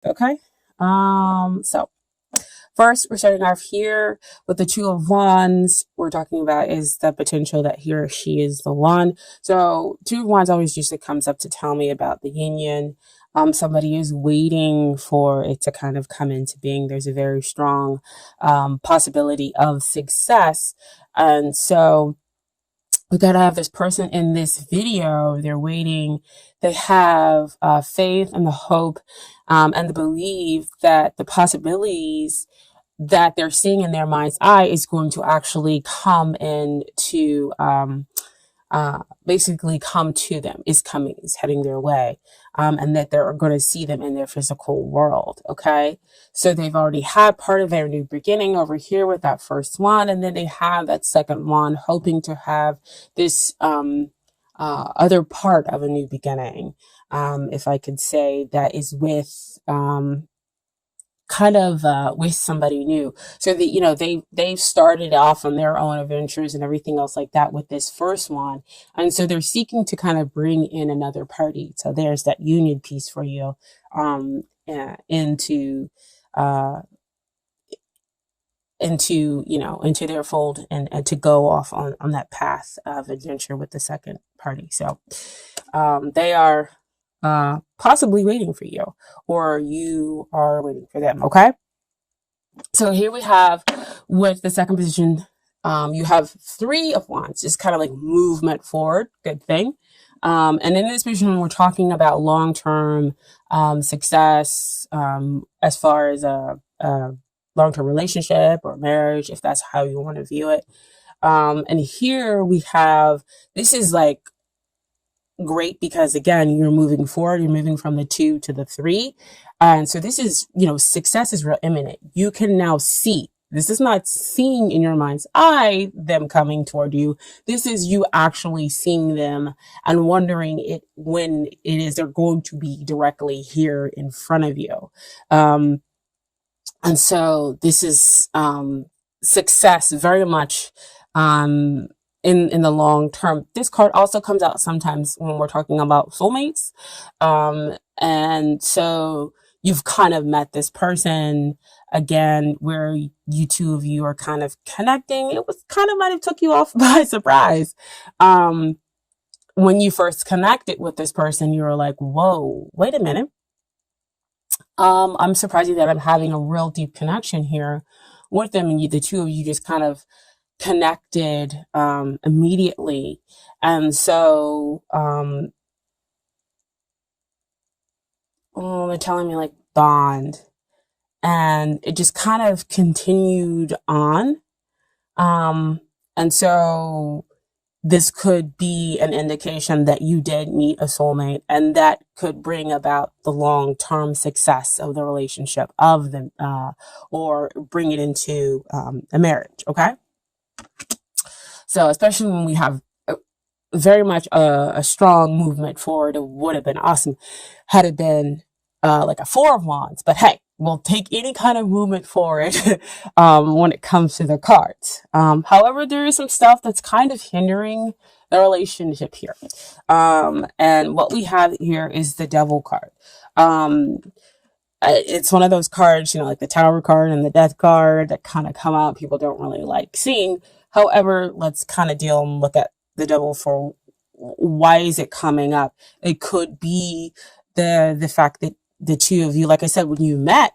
Okay. So first, we're starting off here with the Two of Wands. We're talking about is the potential that he or she is the one. So, Two of Wands always usually comes up to tell me about the union. Somebody is waiting for it to kind of come into being. There's a very strong possibility of success. And so, we gotta have this person in this video. They're waiting. They have faith and the hope and the belief that the possibilities that they're seeing in their mind's eye is going to actually come into basically come to them, is coming, is heading their way, and that they're going to see them in their physical world. Okay. So they've already had part of their new beginning over here with that first one. And then they have that second one, hoping to have this, other part of a new beginning. If I could say that is with, kind of with somebody new, so that they've started off on their own adventures and everything else like that with this first one, and so they're seeking to kind of bring in another party. So there's that union piece for you, into uh into their fold, and to go off on that path of adventure with the second party. So they are possibly waiting for you, or you are waiting for them. Okay. So here we have with the second position, you have Three of Wands, just kind of like movement forward, good thing. And in this position, we're talking about long-term success, as far as a long-term relationship or marriage, if that's how you want to view it. And here we have, this is like great because again, you're moving forward, you're moving from the two to the three. And so this is, success is real imminent. You can now see. This is not seeing in your mind's eye them coming toward you. This is you actually seeing them and wondering it when it is they're going to be directly here in front of you. And so this is success very much in the long term. This card also comes out sometimes when we're talking about soulmates. And so you've kind of met this person again where you two of you are kind of connecting. It was kind of might have took you off by surprise. When you first connected with this person, you were like, whoa, wait a minute. I'm surprised that I'm having a real deep connection here with them, and the two of you just kind of connected immediately. And so they're telling me like bond, and it just kind of continued on. And so this could be an indication that you did meet a soulmate, and that could bring about the long-term success of the relationship of them, or bring it into a marriage. Okay. So especially when we have very much a strong movement forward, it would have been awesome had it been like a Four of Wands. But hey, we'll take any kind of movement forward when it comes to the cards. However, there is some stuff that's kind of hindering the relationship here. And what we have here is the Devil card. It's one of those cards, like the Tower card and the Death card that kind of come out. People don't really like seeing. However, let's kind of deal and look at the Devil for why is it coming up. It could be the fact that the two of you, like I said, when you met,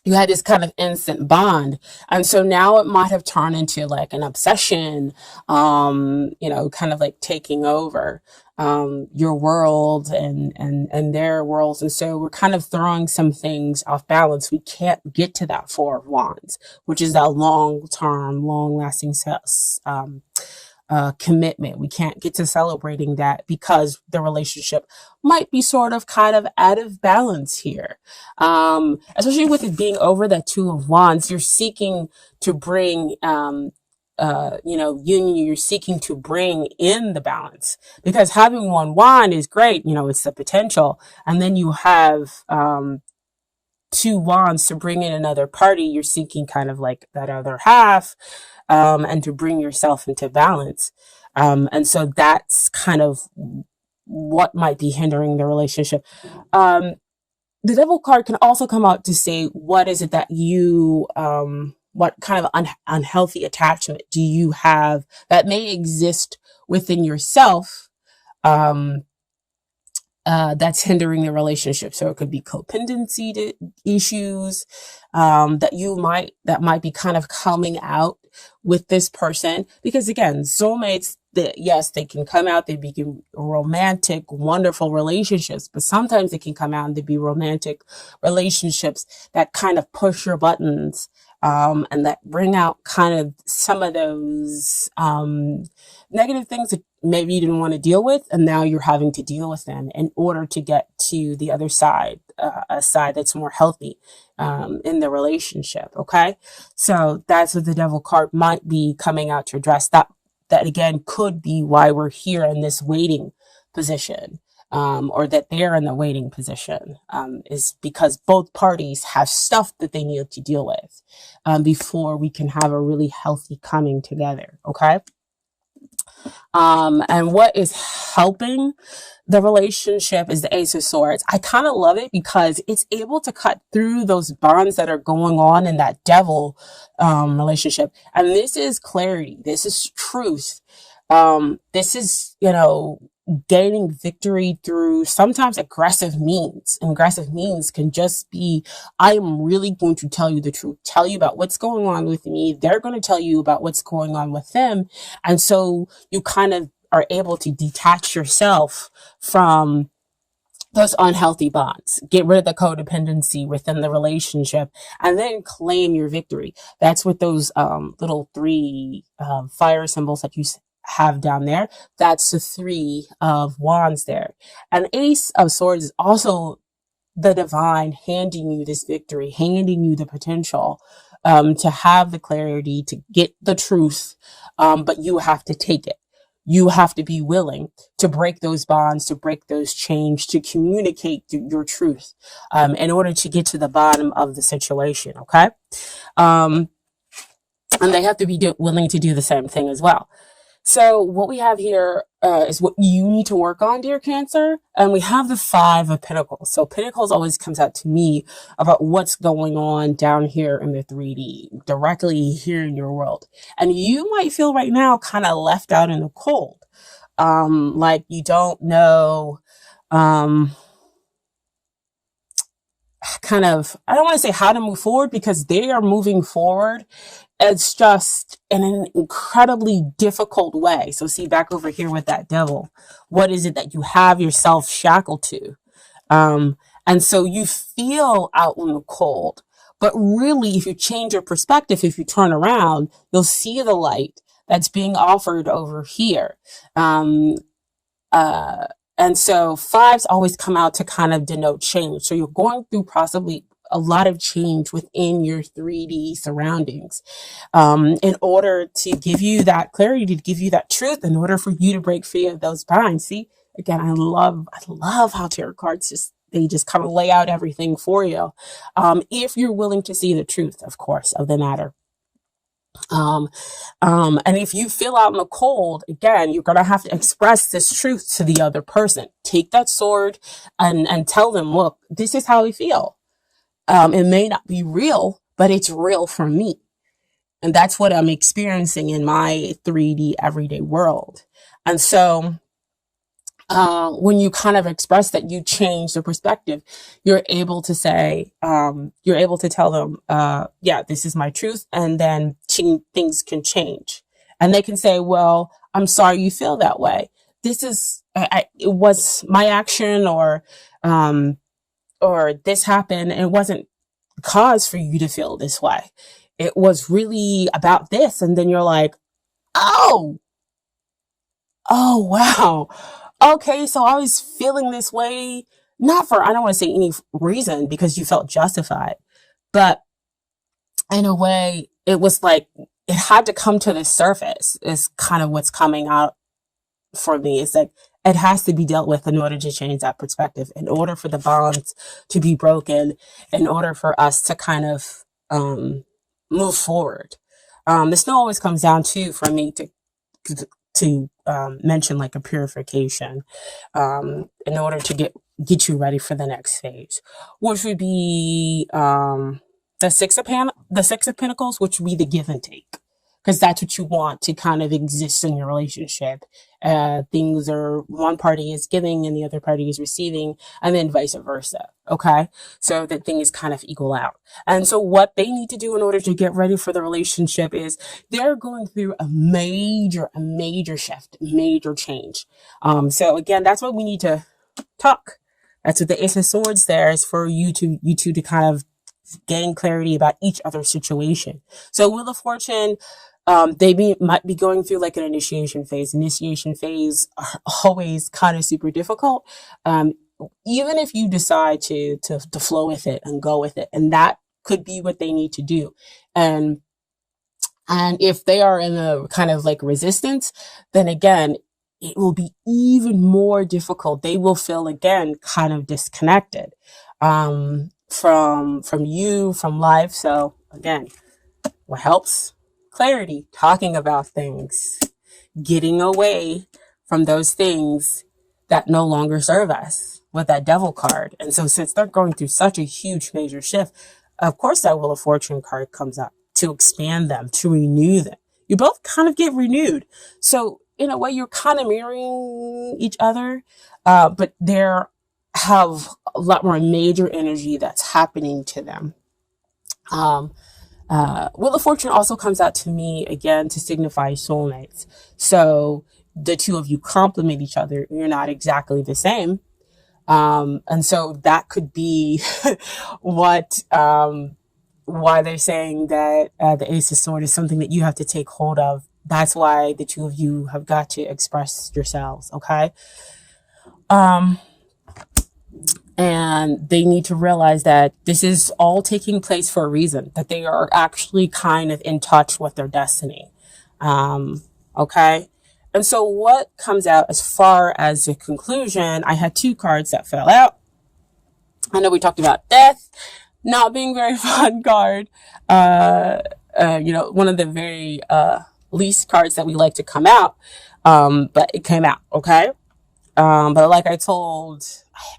you had this kind of instant bond. And so now it might have turned into like an obsession, kind of like taking over your world and their worlds. And so we're kind of throwing some things off balance. We can't get to that Four of Wands, which is that long-term, long-lasting commitment. We can't get to celebrating that because the relationship might be sort of kind of out of balance here. Especially with it being over that Two of Wands, you're seeking to bring, union, you're seeking to bring in the balance, because having one wand is great. It's the potential. And then you have, two wands to bring in another party. You're seeking kind of like that other half, and to bring yourself into balance. And so that's kind of what might be hindering the relationship. the devil card can also come out to say, what is it that you, what kind of unhealthy attachment do you have that may exist within yourself, um, that's hindering the relationship. So it could be codependency issues, that might be kind of coming out with this person. Because again, soulmates, that yes, they can come out, they begin romantic, wonderful relationships, but sometimes they can come out and they be romantic relationships that kind of push your buttons, and that bring out kind of some of those, negative things that maybe you didn't want to deal with, and now you're having to deal with them in order to get to the other side, a side that's more healthy, in the relationship. Okay, so that's what the devil card might be coming out to address. That again could be why we're here in this waiting position, or that they're in the waiting position, is because both parties have stuff that they need to deal with, before we can have a really healthy coming together. Okay. And what is helping the relationship is the Ace of Swords. I kind of love it because it's able to cut through those bonds that are going on in that devil, relationship. And this is clarity. This is truth. This is, gaining victory through sometimes aggressive means. And aggressive means can just be, I am really going to tell you the truth, tell you about what's going on with me. They're going to tell you about what's going on with them. And so you kind of are able to detach yourself from those unhealthy bonds, get rid of the codependency within the relationship, and then claim your victory. That's what those, little three, fire symbols that you have down there. That's the three of wands there. And Ace of Swords is also the divine handing you this victory, handing you the potential, to have the clarity, to get the truth. But you have to take it. You have to be willing to break those bonds, to break those chains, to communicate your truth, in order to get to the bottom of the situation. Okay. And they have to be willing to do the same thing as well. So what we have here, is what you need to work on, dear Cancer. And we have the Five of Pentacles. So Pentacles always comes out to me about what's going on down here in the 3D, directly here in your world. And you might feel right now kind of left out in the cold. Like you don't know, kind of, I don't want to say how to move forward, because they are moving forward. It's just in an incredibly difficult way. So see, back over here with that devil, what is it that you have yourself shackled to? And so you feel out in the cold, but really, if you change your perspective, if you turn around, you'll see the light that's being offered over here. Uh, and so fives always come out to kind of denote change. So you're going through possibly a lot of change within your 3D surroundings, in order to give you that clarity, to give you that truth, in order for you to break free of those binds. See, again, I love how tarot cards they just kind of lay out everything for you. If you're willing to see the truth, of course, of the matter. And if you feel out in the cold, again, you're going to have to express this truth to the other person. Take that sword and tell them, look, this is how I feel. It may not be real, but it's real for me. And that's what I'm experiencing in my 3D everyday world. And so, when you kind of express that, you change the perspective, you're able to say, you're able to tell them, yeah, this is my truth. And then things can change. And they can say, well, I'm sorry you feel that way. This is, it was my action, or this happened, and it wasn't cause for you to feel this way. It was really about this. And then you're like, oh wow. Okay, so I was feeling this way, not for, I don't want to say any reason, because you felt justified, but in a way, it was like, it had to come to the surface, is kind of what's coming out for me. It's like, it has to be dealt with in order to change that perspective, in order for the bonds to be broken, in order for us to kind of, move forward. This now always comes down to, for me to mention like a purification, in order to get get you ready for the next phase, which would be the Six of Pentacles, which would be the give and take, because that's what you want to kind of exist in your relationship. Things are, one party is giving and the other party is receiving, and then vice versa. Okay, so that things kind of equal out. And so, what they need to do in order to get ready for the relationship is they're going through a major shift, major change. So again, that's what we need to talk. That's what the Ace of Swords there is for you two to kind of gain clarity about each other's situation. So Wheel of Fortune, might be going through like an initiation phase. Initiation phase are always kind of super difficult. Even if you decide to flow with it and go with it, and that could be what they need to do. And if they are in a kind of like resistance, then again, it will be even more difficult. They will feel again kind of disconnected from you, from life. So again, what helps? Clarity, talking about things, getting away from those things that no longer serve us with that Devil card. And so since they're going through such a huge major shift, of course that Wheel of Fortune card comes up to expand them, to renew them. You both kind of get renewed. So in a way, you're kind of mirroring each other, but there have a lot more major energy that's happening to them. Wheel of Fortune also comes out to me again to signify soulmates. So the two of you complement each other. You're not exactly the same. And so that could be what, why they're saying that the Ace of Swords is something that you have to take hold of. That's why the two of you have got to express yourselves, okay? And they need to realize that this is all taking place for a reason, that they are actually kind of in touch with their destiny, okay? And so what comes out as far as the conclusion, I had two cards that fell out. I know we talked about death not being very fun card. One of the very least cards that we like to come out. But it came out, okay? But like I told,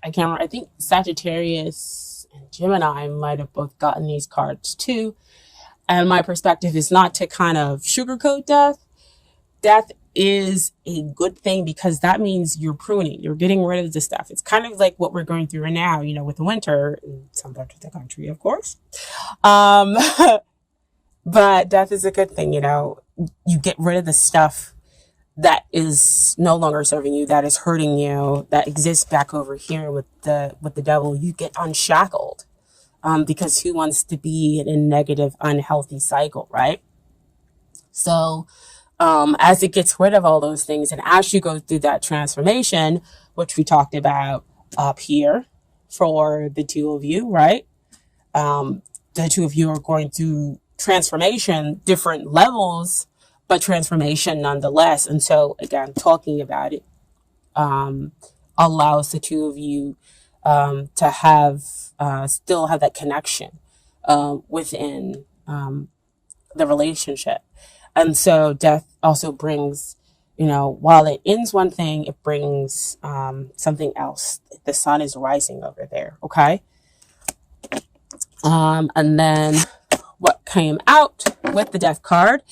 I can't remember, I think Sagittarius and Gemini might have both gotten these cards too. And my perspective is not to kind of sugarcoat death. Death is a good thing because that means you're pruning, you're getting rid of the stuff. It's kind of like what we're going through right now, with the winter in some parts of the country, of course. But death is a good thing, you get rid of the stuff that is no longer serving you, that is hurting you, that exists back over here with the devil. You get unshackled, because who wants to be in a negative, unhealthy cycle, right? So, as it gets rid of all those things, and as you go through that transformation, which we talked about up here for the two of you, right? The two of you are going through transformation, different levels, but transformation nonetheless. And so again, talking about it allows the two of you to have still have that connection within the relationship. And so death also brings, while it ends one thing, it brings something else. The sun is rising over there, okay? And then what came out with the death card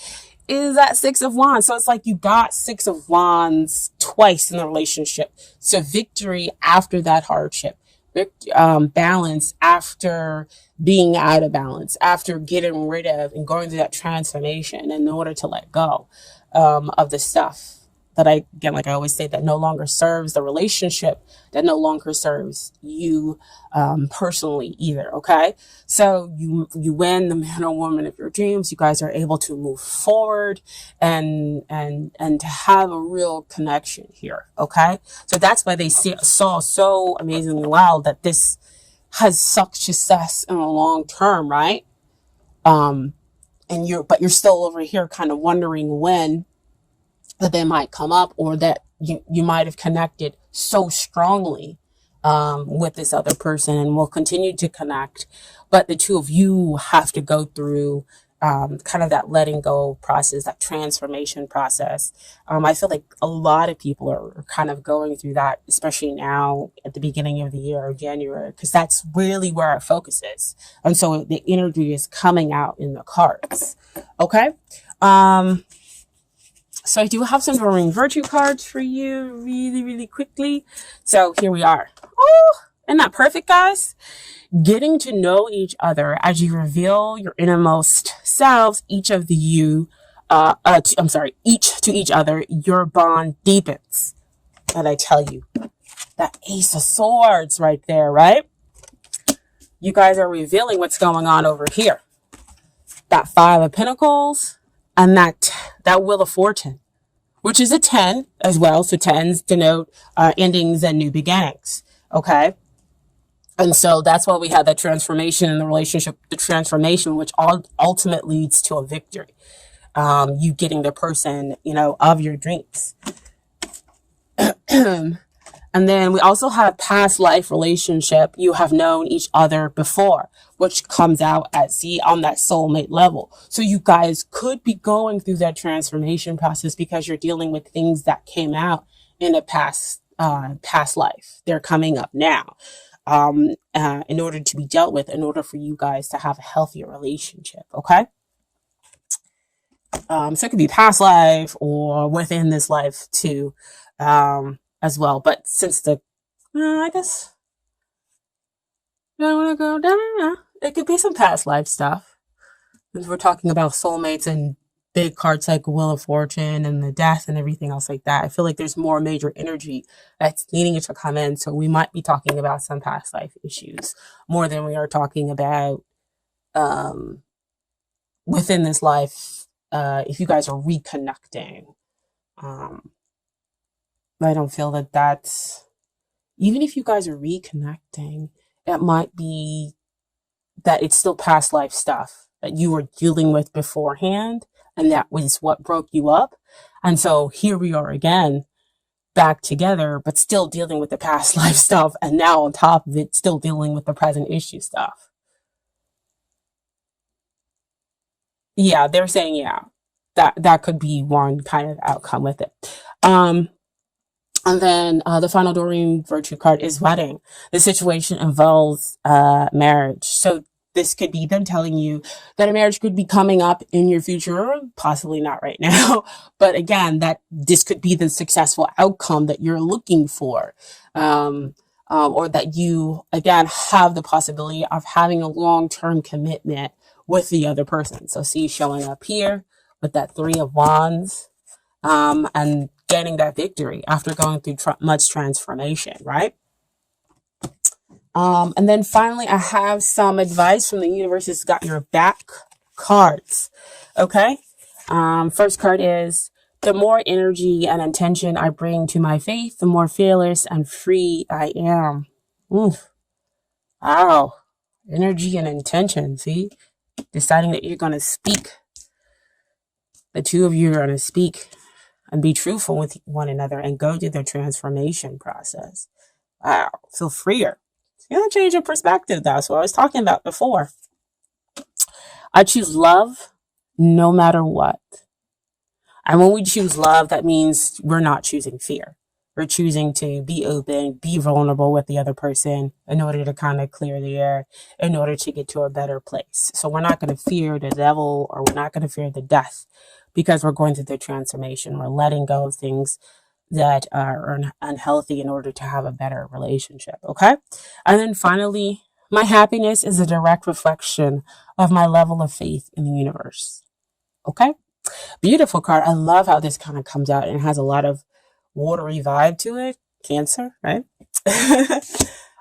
is that Six of Wands. So it's like you got Six of Wands twice in the relationship. So victory after that hardship, balance after being out of balance, after getting rid of and going through that transformation in order to let go of the stuff that like I always say, that no longer serves the relationship, that no longer serves you personally either, okay? So you win the man or woman of your dreams. You guys are able to move forward and to have a real connection here, okay? So that's why they saw so amazingly well that this has such success in the long term, right? But you're still over here kind of wondering when that they might come up, or that you might have connected so strongly with this other person and will continue to connect. But the two of you have to go through kind of that letting go process, that transformation process. I feel like a lot of people are kind of going through that, especially now at the beginning of the year or January, because that's really where our focus is. And so the energy is coming out in the cards. Okay. So I do have some Doreen Virtue cards for you really, really quickly. So here we are. Oh, isn't that perfect, guys? Getting to know each other as you reveal your innermost selves, each of the you, each to each other, your bond deepens. And I tell you, that Ace of Swords right there, right? You guys are revealing what's going on over here. That Five of Pentacles and that Wheel of Fortune, which is a 10 as well. So 10s denote endings and new beginnings. Okay. And so that's why we have that transformation in the relationship, the transformation, which ultimately leads to a victory. You getting the person, of your dreams. And then we also have past life relationship. You have known each other before, which comes out on that soulmate level. So you guys could be going through that transformation process because you're dealing with things that came out in a past life. They're coming up now. In order to be dealt with, in order for you guys to have a healthier relationship. Okay. So it could be past life or within this life too, as well. But since I guess I want to go down, it could be some past life stuff. If we're talking about soulmates and big cards like Wheel of Fortune and the Death and everything else like that, I feel like there's more major energy that's needing it to come in. So we might be talking about some past life issues more than we are talking about within this life. If you guys are reconnecting, I don't feel that that's, even if you guys are reconnecting, it might be that it's still past life stuff that you were dealing with beforehand. And that was what broke you up. And so here we are again, back together, but still dealing with the past life stuff. And now on top of it, still dealing with the present issue stuff. Yeah, they're saying, yeah, that could be one kind of outcome with it. And then the final Doreen Virtue card is wedding. The situation involves marriage. So this could be them telling you that a marriage could be coming up in your future, possibly not right now. But again, that this could be the successful outcome that you're looking for. Or that you, again, have the possibility of having a long-term commitment with the other person. So see showing up here with that Three of Wands, and getting that victory after going through much transformation, right? And then finally, I have some advice from the universe's got your back cards. Okay. First card is, the more energy and intention I bring to my faith, the more fearless and free I am. Oof. Wow. Energy and intention. See, deciding that you're going to speak. The two of you are going to speak and be truthful with one another and go through the transformation process. Wow. Feel freer. You know, change your perspective. That's what I was talking about before. I choose love no matter what. And when we choose love, that means we're not choosing fear. We're choosing to be open, be vulnerable with the other person in order to kind of clear the air, in order to get to a better place. So we're not going to fear the devil, or we're not going to fear the death, because we're going through the transformation. We're letting go of things that are unhealthy in order to have a better relationship. Okay. And then finally, my happiness is a direct reflection of my level of faith in the universe. Okay. Beautiful card. I love how this kind of comes out and has a lot of watery vibe to it. Cancer, right?